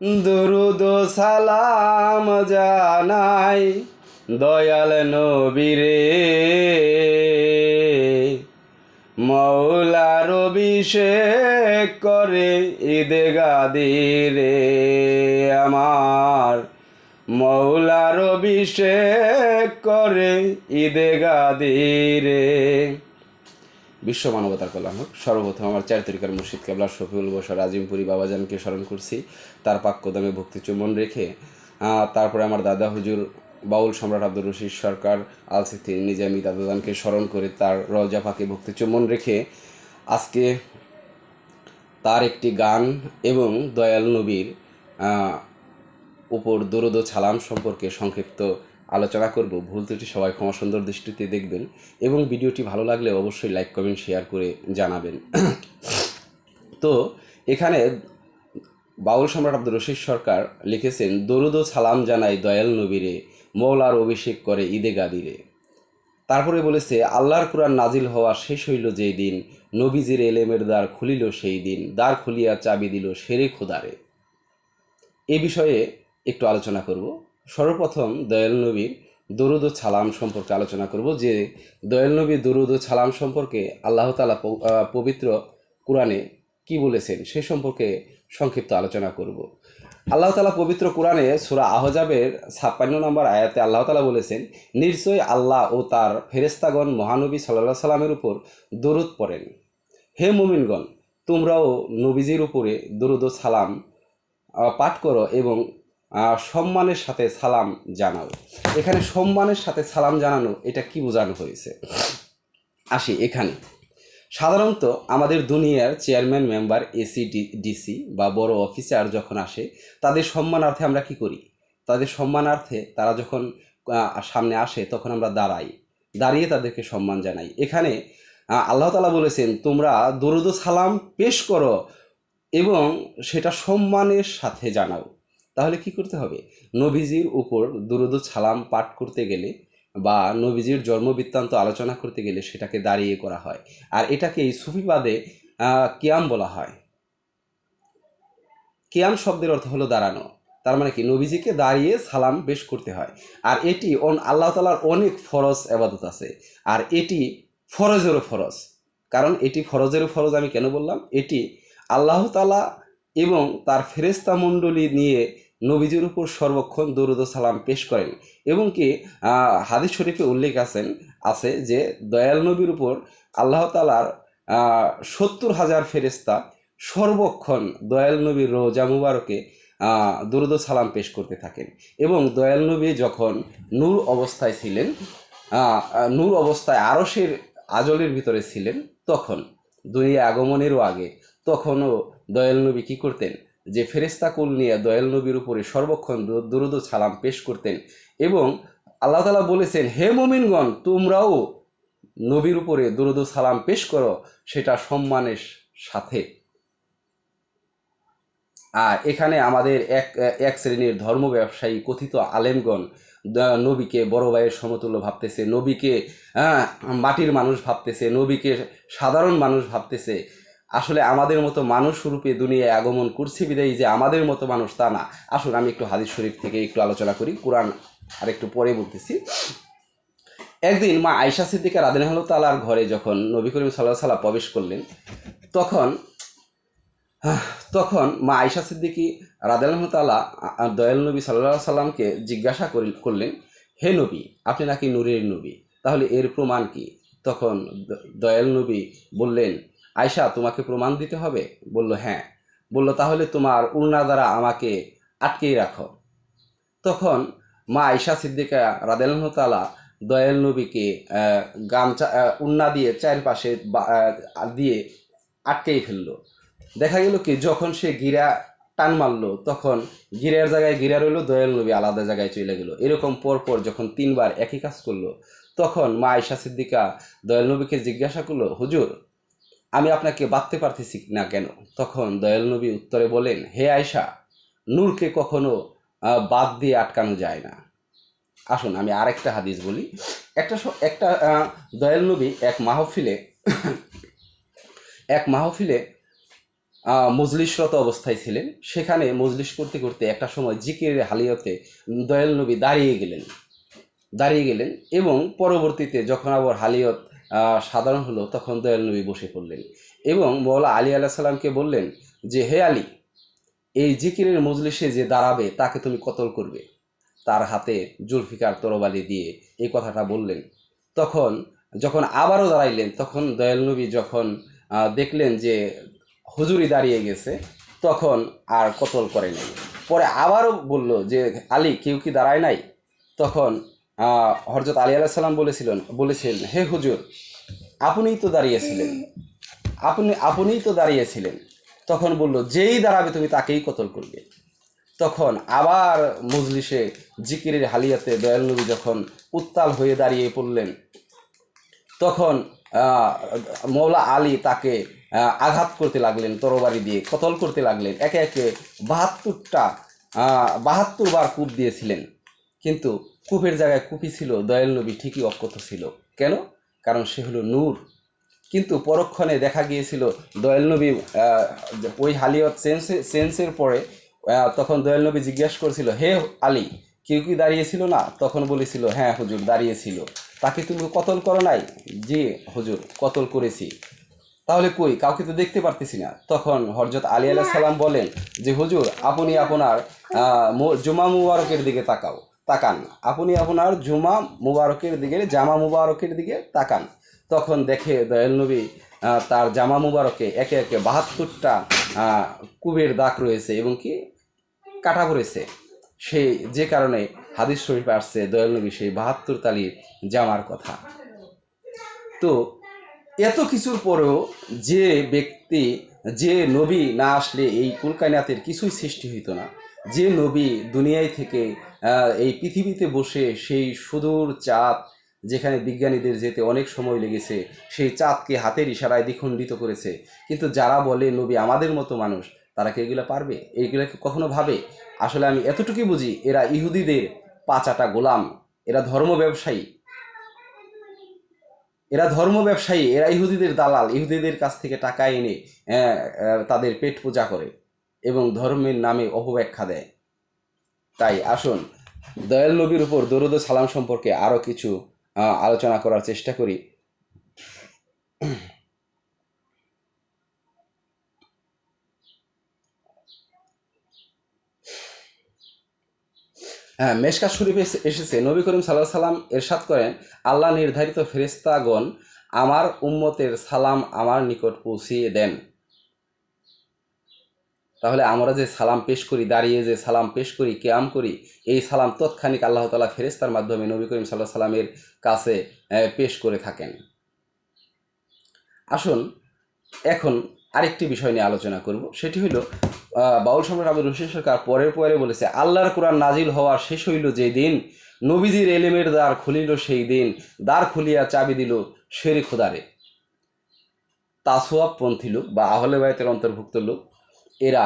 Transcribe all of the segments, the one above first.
দুরুদ ও সালাম জানাই দয়াল নবীরে, মৌলার অভিষেক করে ঈদে গাদিরে আমার, মৌলার অভিষেক করে ঈদে গাদিরে। বিশ্ব মানবতার কল্যাণ হোক। সর্বপ্রথম আমার চার তরিকার মুর্শিদ কেবলা শফিউল বশর আজিমপুরি বাবাজানকে স্মরণ করছি, তার পাক্যদমে ভক্তি চুম্বন রেখে। তারপরে আমার দাদা হুজুর বাউল সম্রাট আব্দুর রশিদ সরকার আল সিথি নিজামী দাদাদানকে স্মরণ করে তার রওজা পাকে ভক্তি চুম্বন রেখে আজকে তার একটি গান এবং দয়াল নবীর উপর দরুদ ও সালাম সম্পর্কে সংক্ষিপ্ত আলোচনা করব। ভুল ত্রুটি সবাই ক্ষমা সুন্দর দৃষ্টিতে দেখবেন এবং ভিডিওটি ভালো লাগলে অবশ্যই লাইক কমেন্ট শেয়ার করে জানাবেন। তো এখানে বাউল সম্রাট আব্দুর রশিদ সরকার লিখেছেন, দরুদ ও সালাম জানাই দয়াল নবীরে, মৌলার অভিষেক করে ঈদে গাদিরে। তারপরে বলেছে, আল্লাহর কুরআন নাজিল হওয়া শেষ হইল যেই দিন, নবীজির এলেমের দ্বার খুলিল সেই দিন, দ্বার খুলিয়া চাবি দিল শেরে খোদারে। এ বিষয়ে একটু আলোচনা করব। সর্বপ্রথম দয়াল নবীর দরুদ ও সালাম সম্পর্কে আলোচনা করব, যে দয়াল নবীর দরুদ ও সালাম সম্পর্কে আল্লাহ তাআলা পবিত্র কোরআনে কি বলেছেন সে সম্পর্কে সংক্ষিপ্ত আলোচনা করব। আল্লাহ তাআলা পবিত্র কোরআনে সূরা আহজাবের 56 নম্বর আয়াতে আল্লাহ তাআলা বলেছেন, নিশ্চয়ই আল্লাহ ও তার ফেরেশতাগণ মহানবী সাল্লাল্লাহু আলাইহি সাল্লামের উপর দরুদ পড়েন। হে মুমিনগণ, তোমরাও নবীজির উপরে দরুদ ও সালাম পাঠ করো এবং সম্মানের সাথে সালাম জানাও। এখানে সম্মানের সাথে সালাম জানানো, এটা কি বোঝানো হয়েছে? আসি এখানে। সাধারণত আমাদের দুনিয়ার চেয়ারম্যান, মেম্বার, এসি, ডিসি বা বড় অফিসার যখন আসে, তাদের সম্মানার্থে আমরা কি করি? তাদের সম্মানার্থে তারা যখন সামনে আসে তখন আমরা দাঁড়িয়ে তাদেরকে সম্মান জানাই। এখানে আল্লাহ তাআলা বলেছেন, তোমরা দরুদ ও সালাম পেশ করো এবং সেটা সম্মানের সাথে জানাও। তাহলে কি করতে হবে? নবীজির উপর দরুদ ও সালাম পাঠ করতে গেলে বা নবীজির জন্মবৃত্তান্ত আলোচনা করতে গেলে সেটাকে দাঁড়িয়ে করা হয়, আর এটাকেই সুফিবাদে কিয়াম বলা হয়। কিয়াম শব্দের অর্থ হলো দাঁড়ানো। তার মানে কি, নবীজিকে দাঁড়িয়ে সালাম পেশ করতে হয়। আর এটি আল্লাহ তাআলার অনেক ফরজ ইবাদত আছে, আর এটি ফরজেরও ফরজ। কারণ এটি ফরজেরও ফরজ আমি কেন বললাম? এটি আল্লাহ তাআলা এবং তার ফেরেশতা মণ্ডলী নিয়ে নবীজির উপর সর্বক্ষণ দরুদ ও সালাম পেশ করেন। এবং কি হাদিস শরীফে উল্লেখ আছে যে দয়াল নবীর উপর আল্লাহ তাআলার 70,000 ফেরেশতা সর্বক্ষণ দয়াল নবীর রওজা মুবারকে দরুদ ও সালাম পেশ করতে থাকেন। এবং দয়াল নবী যখন নূর অবস্থায় ছিলেন, নূর অবস্থায় আরশের আজলের ভিতরে ছিলেন, তখন দুনিয়া আগমনেরও আগে, তখনও দয়াল নবী কী করতেন? যে ফেরেশতা কুল নিয়ে দয়াল নবীর উপরে সর্বক্ষণ দরুদ ও সালাম পেশ করতেন। এবং আল্লাহ তাআলা বলেছেন, হে মুমিনগণ, তোমরাও নবীর উপরে দরুদ ও সালাম পেশ করো, সেটা সম্মানের সাথে। আর এখানে আমাদের এক শ্রেণীর ধর্ম ব্যবসায়ী কথিত আলেমগণ নবীকে বড় ভাইয়ের সমতুল্য ভাবতেছে, নবীকে মাটির মানুষ ভাবতেছে, নবীকে সাধারণ মানুষ ভাবতেছে। আসলে আমাদের মতো মানুষ রূপে দুনিয়ায় আগমন করছে বিদায়ী যে আমাদের মতো মানুষ তা না। আসুন আমি একটু হাদিস শরীফ থেকে একটু আলোচনা করি, কোরআন আর একটু পরে বলতেছি। একদিন মা আয়েশা সিদ্দিকা রাদিয়াল্লাহু তাআলার ঘরে যখন নবী করিম সাল্লাল্লাহু আলাইহি ওয়াসাল্লাম প্রবেশ করলেন, তখন মা আয়েশা সিদ্দিকী রাদিয়াল্লাহু তাআলা দয়াল নবী সাল্লাল্লাহু আলাইহি সাল্লামকে জিজ্ঞাসা করলেন, হে নবী, আপনি নাকি নূরের নবী, তাহলে এর প্রমাণ কি? তখন দয়াল নবী বললেন, আয়েশা, তোমাকে প্রমাণ দিতে হবে? বলল, হ্যাঁ। বলল, তাহলে তোমার উড়না দ্বারা আমাকে আটকেই রাখো। তখন মা আয়েশা সিদ্দিকা রাদিয়াল্লাহু তাআলা দয়াল নবীকে গামছা উড়না দিয়ে চারপাশে দিয়ে আটকেই ফেললো। দেখা গেল কি, যখন সে গিরা টান মারলো, তখন গিরার জায়গায় গিরা রইলো, দয়াল নবী আলাদা জায়গায় চলে গেল। এরকম পরপর যখন 3বার একই কাজ করলো, তখন মা আয়েশা সিদ্দিকা দয়াল নবীকে জিজ্ঞাসা করলো, হুজুর, আমি আপনাকে বাঁধতে পারতেছি না কেন? তখন দয়াল নবী উত্তরে বলেন, হে আয়েশা, নূরকে কখনো বাদ দিয়ে আটকানো যায় না। আসুন আমি আরেকটা হাদিস বলি। একটা দয়াল নবী এক মাহফিলে মজলিসরত অবস্থায় ছিলেন। সেখানে মজলিস করতে করতে একটা সময় জিকিরের হালিয়তে দয়াল নবী দাঁড়িয়ে গেলেন এবং পরবর্তীতে যখন আবার হালিয়ত সাধারণ হলো তখন দয়াল নবী বসে পড়লেন এবং মৌলা আলী আলাইহিস সালামকে বললেন যে, হে আলী, এই জিকিরের মজলিসে যে দাঁড়াবে তাকে তুমি কতল করবে। তার হাতে জুলফিকার তরবারি দিয়ে এই কথাটা বললেন। তখন যখন আবারও দাঁড়াইলেন তখন দয়াল নবী যখন দেখলেন যে হুজুরি দাঁড়িয়ে গেছে তখন আর কতল করে নাই। পরে আবারও বলল যে, আলী, কেউ কি দাঁড়ায় নাই? তখন হযরত আলী আলাইহিস সালাম বলেছিলেন, হে হুজুর, আপনিই তো দাঁড়িয়েছিলেন। তখন বলল, যেই দাঁড়াবে তুমি তাকেই কতল করবে। তখন আবার মজলিসে জিকিরের হালিয়াতে দয়াল নবী যখন উত্তাল হয়ে দাঁড়িয়ে পড়লেন তখন মৌলা আলী তাকে আঘাত করতে লাগলেন, তরবারি দিয়ে কতল করতে লাগলেন। একে একে 72 বার কূপ দিয়েছিলেন, কিন্তু কূপের জায়গায় কুপি ছিল, দয়াল নবী ঠিকই অক্ষত ছিল। কেন? কারণ সে হলো নূর। কিন্তু পরক্ষণে দেখা গিয়েছিল দয়াল নবী ওই হালিয়ত চেঞ্জের পরে তখন দয়াল নবী জিজ্ঞাসা করেছিল, হে আলী, কেউ কি দাঁড়িয়েছিল না? তখন বলেছিল, হ্যাঁ হুজুর, দাঁড়িয়েছিল। তাকে তুমি কতল করো নাই? জি হুজুর, কতল করেছি। তাহলে কই, কাউকে তো দেখতে পারতেছি না। তখন হযরত আলী আলাইহিস সালাম বলেন যে, হুজুর, আপনি আপনার জুমা মুবারকের দিকে তাকান। আপনি আপনার জামা মুবারকের দিকে তাকান। তখন দেখে দয়াল নবী তার জামা মুবারকে একে একে 72টা কুবের দাগ রয়েছে এবং কি কাটা পড়েছে। যে কারণে হাদিস শরীফে আসছে দয়াল নবী সেই 72 তালির জামার কথা। তো এত কিছুর পরেও যে নবী না আসলে এই কুলকায়নাতের কিছুই সৃষ্টি হইতো না। যে নবী দুনিয়ায় থেকে এই পৃথিবীতে বসে সেই সুদূর চাঁদ, যেখানে বিজ্ঞানীদের যেতে অনেক সময় লেগেছে, সেই চাঁদকে হাতের ইশারায় দ্বিখণ্ডিত করেছে। কিন্তু যারা বলে নবী আমাদের মতো মানুষ, তারা কি এগুলো পারবে? এইগুলোকে কখনো ভাবে? আসলে আমি এতটুকুই বুঝি, এরা ইহুদিদের পাঁচাটা গোলাম, এরা ধর্ম ব্যবসায়ী, এরা ইহুদিদের দালাল। ইহুদিদের কাছ থেকে টাকা এনে তাদের পেট পূজা করে এবং ধর্মের নামে অপব্যাখ্যা দেয়। তাই আসুন দয়াল নবীর উপর দরুদ ও সালাম সম্পর্কে আরও কিছু আলোচনা করার চেষ্টা করি। হ্যাঁ, মেশকাত শরীফে এসেছে, নবী করিম সাল্লাল্লাহু আলাইহি সাল্লাম ইরশাদ করেন, আল্লাহ নির্ধারিত ফেরেশতাগণ আমার উম্মতের সালাম আমার নিকট পৌঁছিয়ে দেন। তাহলে আমরা যে সালাম পেশ করি, দাঁড়িয়ে যে সালাম পেশ করি, কিয়াম করি, এই সালাম তৎক্ষণিক আল্লাহ তাআলা ফেরেশতার মাধ্যমে নবী করিম সাল্লাল্লাহু আলাইহি সাল্লামের কাছে পেশ করে থাকেন। আসুন এখন আরেকটি বিষয় নিয়ে আলোচনা করব। সেটি হলো বাউল সম্রাট আব্দুর রশিদ সরকার পরে বলেছে, আল্লাহর কোরআন নাজিল হওয়া শেষ হইল যেই দিন, নবীজির এলেমের দ্বার খুলিল সেই দিন, দ্বার খুলিয়া চাবি দিল শেরে খোদারে। তাসওয়াফ পন্থী লোক বা আহলে বায়তের অন্তর্ভুক্ত লোক, এরা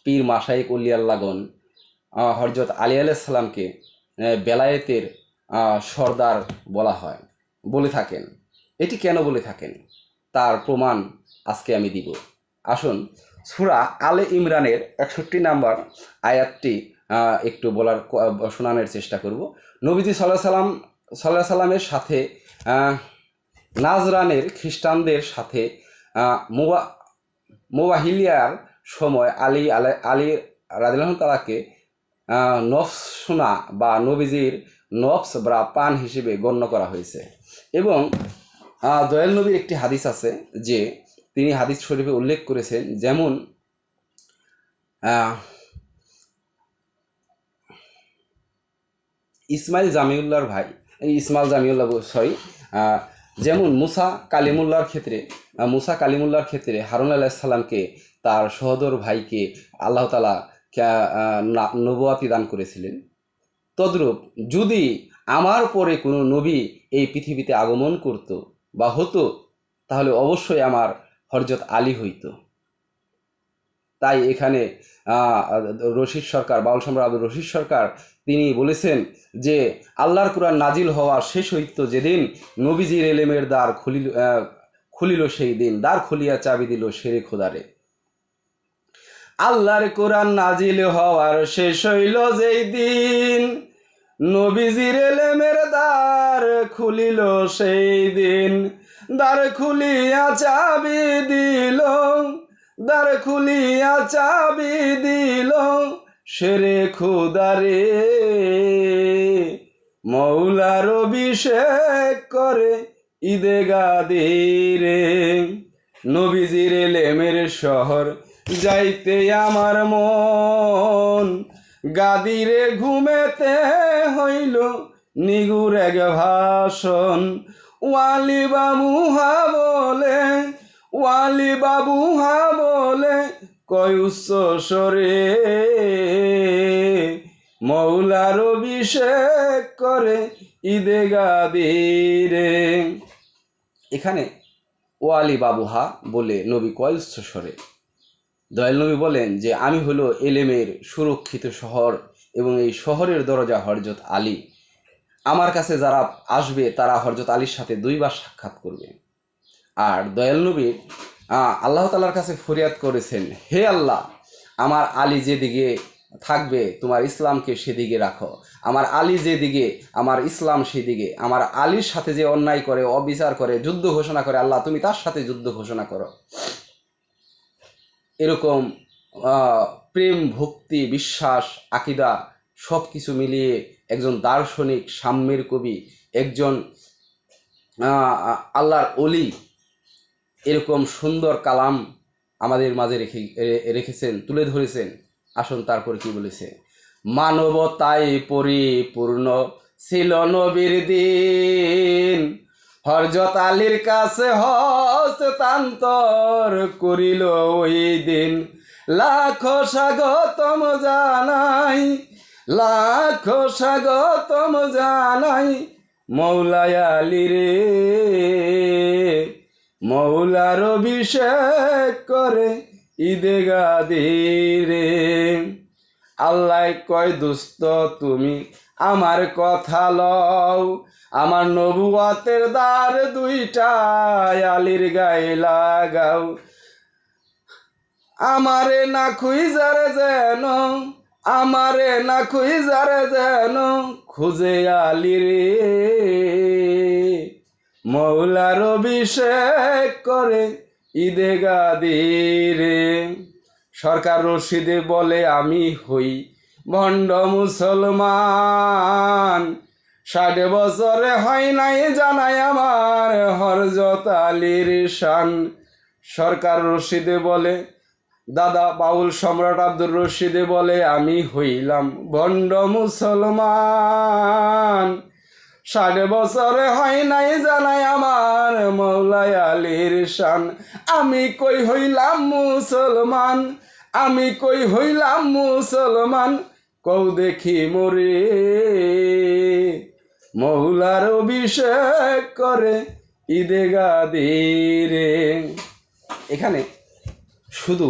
পীর মাশায়েখ ওলিয়াল্লাগণ হযরত আলী আলাইহিস সালামকে বেলায়েতের সর্দার বলে থাকেন। এটি কেন বলে থাকেন তার প্রমাণ আজকে আমি দিব। আসুন সূরা আলে ইমরানের 61 নম্বর আয়াতটি একটু শোনানোর চেষ্টা করব। নবীজি সাল্লাল্লাহু আলাইহি সাল্লামের সাথে নাজরানের খ্রিস্টানদের সাথে মুবাহিলিয়ার সময় আলী রাদিয়াল্লাহু তাআলাকে নফস শোনা বা নবীজির নফস বা পান হিসেবে গণ্য করা হয়েছে। এবং দয়াল নবীর একটি হাদিস আছে যে তিনি হাদিস শরীফে উল্লেখ করেছেন, যেমন ইসমাইল জামিউল্লাহ যেমন মুসা কালিমুল্লাহর ক্ষেত্রে হারুন আলাইহিস সালামকে তার সহোদর ভাইকে আল্লাহ তাআলা নবুয়াতি দান করেছিলেন। তদ্রূপ যদি আমার পরে কোনো নবী এই পৃথিবীতে আগমন করত বা হতো, তাহলে অবশ্যই আমার হযরত আলী হইতো। তাই এখানে বাউল সম্রাট আব্দুর রশিদ সরকার তিনি বলেছেন যে আল্লাহর কোরআন নাজিল হওয়া শেষ হইত যেদিন, নবীজির এলেমের দ্বার খুলিল সেই দিন, দ্বার খুলিয়া চাবি দিল শেরে খোদারে। আল্লাহর কোরআন নাজিল হওয়ার শেষ হইল যেই দিন, নবীজির এলেমের দ্বার খুলিল সেই দিন। দ্বার খুলিয়া চাবি দিল, দ্বার খুলিয়া চাবি দিল শেরে খুদারে, মৌলার অভিষেক করে ঈদে গাদিরে। নবীজির এলেমের শহর যাইতে আমার মন, গাদিরে ঘুমেতে হইল নিগুর এক ভাষণ। ওয়ালি বাবুহা বলে, ওয়ালি বাবুহা বলে কয় উচ্চ স্বরে, মৌলার অভিষেক করে ঈদে গাদিরে। এখানে ওয়ালি বাবুহা বলে নবী কয় উচ্চ স্বরে। দয়াল নবী বলেন যে আমি হলো এলেমের সুরক্ষিত শহর এবং এই শহরের দরজা হযরত আলী। আমার কাছে যারা আসবে তারা হযরত আলীর সাথে 2 বার সাক্ষাৎ করবে। আর দয়াল নবী আল্লাহ তাআলার কাছে ফরিয়াদ করেছেন, হে আল্লাহ, আমার আলী যেদিকে থাকবে তোমার ইসলামকে সেদিকে রাখো, আমার আলী যেদিকে আমার ইসলাম সেদিকে, আমার আলীর সাথে যে অন্যায় করে, অবিচার করে, যুদ্ধ ঘোষণা করে, আল্লাহ তুমি তার সাথে যুদ্ধ ঘোষণা করো। এরকম প্রেম, ভক্তি, বিশ্বাস, আকিদা সব কিছু মিলিয়ে একজন দার্শনিক, সাম্যের কবি, একজন আল্লাহর অলি এরকম সুন্দর কালাম আমাদের মাঝে রেখেছেন, তুলে ধরেছেন। আসুন তারপর কি বলেছে, মানবতায় পরিপূর্ণ ছিল নবীর দিন, হযরত আলীর কাছে হস্তান্তর করিল ওই দিন। লাখো স্বাগতম জানাই, লাখো স্বাগতম জানাই মৌলাই আলী রে, মৌলার অভিষেক করে ঈদে গাদিরে। আল্লাহ কয় দুস্ত তুমি আমার কথা লও, আমার নবুয়তের দ্বার 2টা আলীর গায়ে লাগাও। আমারে না খুঁজারে যেন, আমারে না খুঁজারে যেন খুঁজে আলী রে, মৌলার অভিষেক করে ঈদে গাদিরে। সরকার রশিদে বলে আমি হই ভণ্ড মুসলমান, 60 বছরে হয় নাই জানাই আমার হযরত আলীর শান। সরকার রশিদে বলে, দাদা বাউল সম্রাট আব্দুর রশিদে বলে আমি হইলাম ভণ্ড মুসলমান, 60 বছরে হয় নাই জানাই আমার মৌলাই আলীর শান। আমি কই হইলাম মুসলমান, আমি কই হইলাম মুসলমান, কও দেখি মোরে, মৌলার অভিষেক করে ঈদে গাদিরে। এখানে শুধু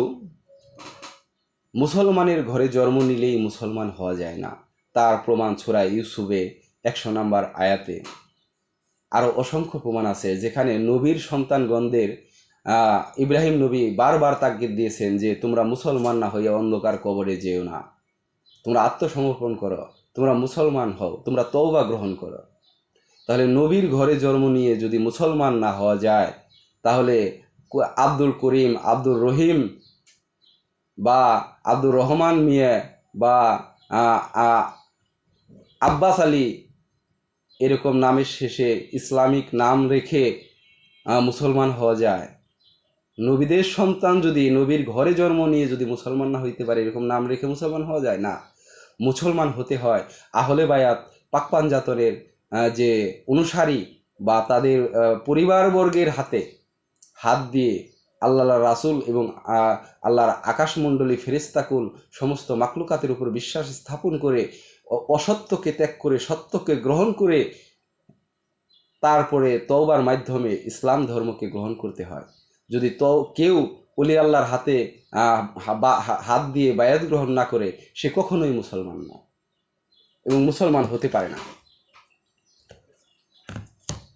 মুসলমানের ঘরে জন্ম নিলেই মুসলমান হওয়া যায় না, তার প্রমাণ সূরা ইউসুফে 100 নম্বর আয়াতে আরও অসংখ্য প্রমাণ আছে, যেখানে নবীর সন্তানগণদের ইব্রাহিম নবী বারবার তাগিদ দিয়েছেন যে তোমরা মুসলমান না হইয়া অন্ধকার কবরে যেও না, তোমরা আত্মসমর্পণ করো, তোমরা মুসলমান হও, তোমরা তওবা গ্রহণ করো। তাহলে নবীর ঘরে জন্ম নিয়ে যদি মুসলমান না হওয়া যায়, তাহলে আব্দুল করিম, আব্দুর রহিম বা আব্দুর রহমান মিয়া বা আব্বাস আলী এরকম নামের শেষে ইসলামিক নাম রেখে মুসলমান হওয়া যায়? নবীদের সন্তান যদি নবীর ঘরে জন্ম নিয়ে যদি মুসলমান না হইতে পারে, এরকম নাম রেখে মুসলমান হওয়া যায় না। মুসলমান হতে হয় আহলে বায়াত, পাক পাঞ্জাতনের যে অনুসারী বা তাদের পরিবারবর্গের হাতে হাত দিয়ে আল্লাহর রাসূল এবং আল্লাহর আকাশমণ্ডলী ফেরেশতাকুল সমস্ত মাখলুকাতের উপর বিশ্বাস স্থাপন করে, অসত্যকে ত্যাগ করে সত্যকে গ্রহণ করে তারপরে তওবার মাধ্যমে ইসলাম ধর্মকে গ্রহণ করতে হয়। যদি কেউ ওলি আল্লাহর হাতে হাত দিয়ে বায়াত গ্রহণ না করে, সে কখনোই মুসলমান না এবং মুসলমান হতে পারে না।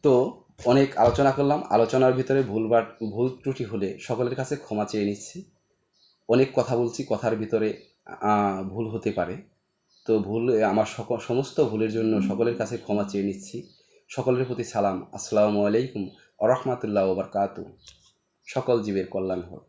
তো অনেক আলোচনা করলাম, আলোচনার ভিতরে ভুল ত্রুটি হলে সকলের কাছে ক্ষমা চেয়ে নিচ্ছি। অনেক কথা বলছি, কথার ভিতরে ভুল হতে পারে। তো ভুল আমার সমস্ত ভুলের জন্য সকলের কাছে ক্ষমা চেয়ে নিচ্ছি। সকলের প্রতি সালাম। আসসালামু আলাইকুম ওয়া রাহমাতুল্লাহি ওয়া বারাকাতুহু। সকল জীবের কল্যাণ হোক।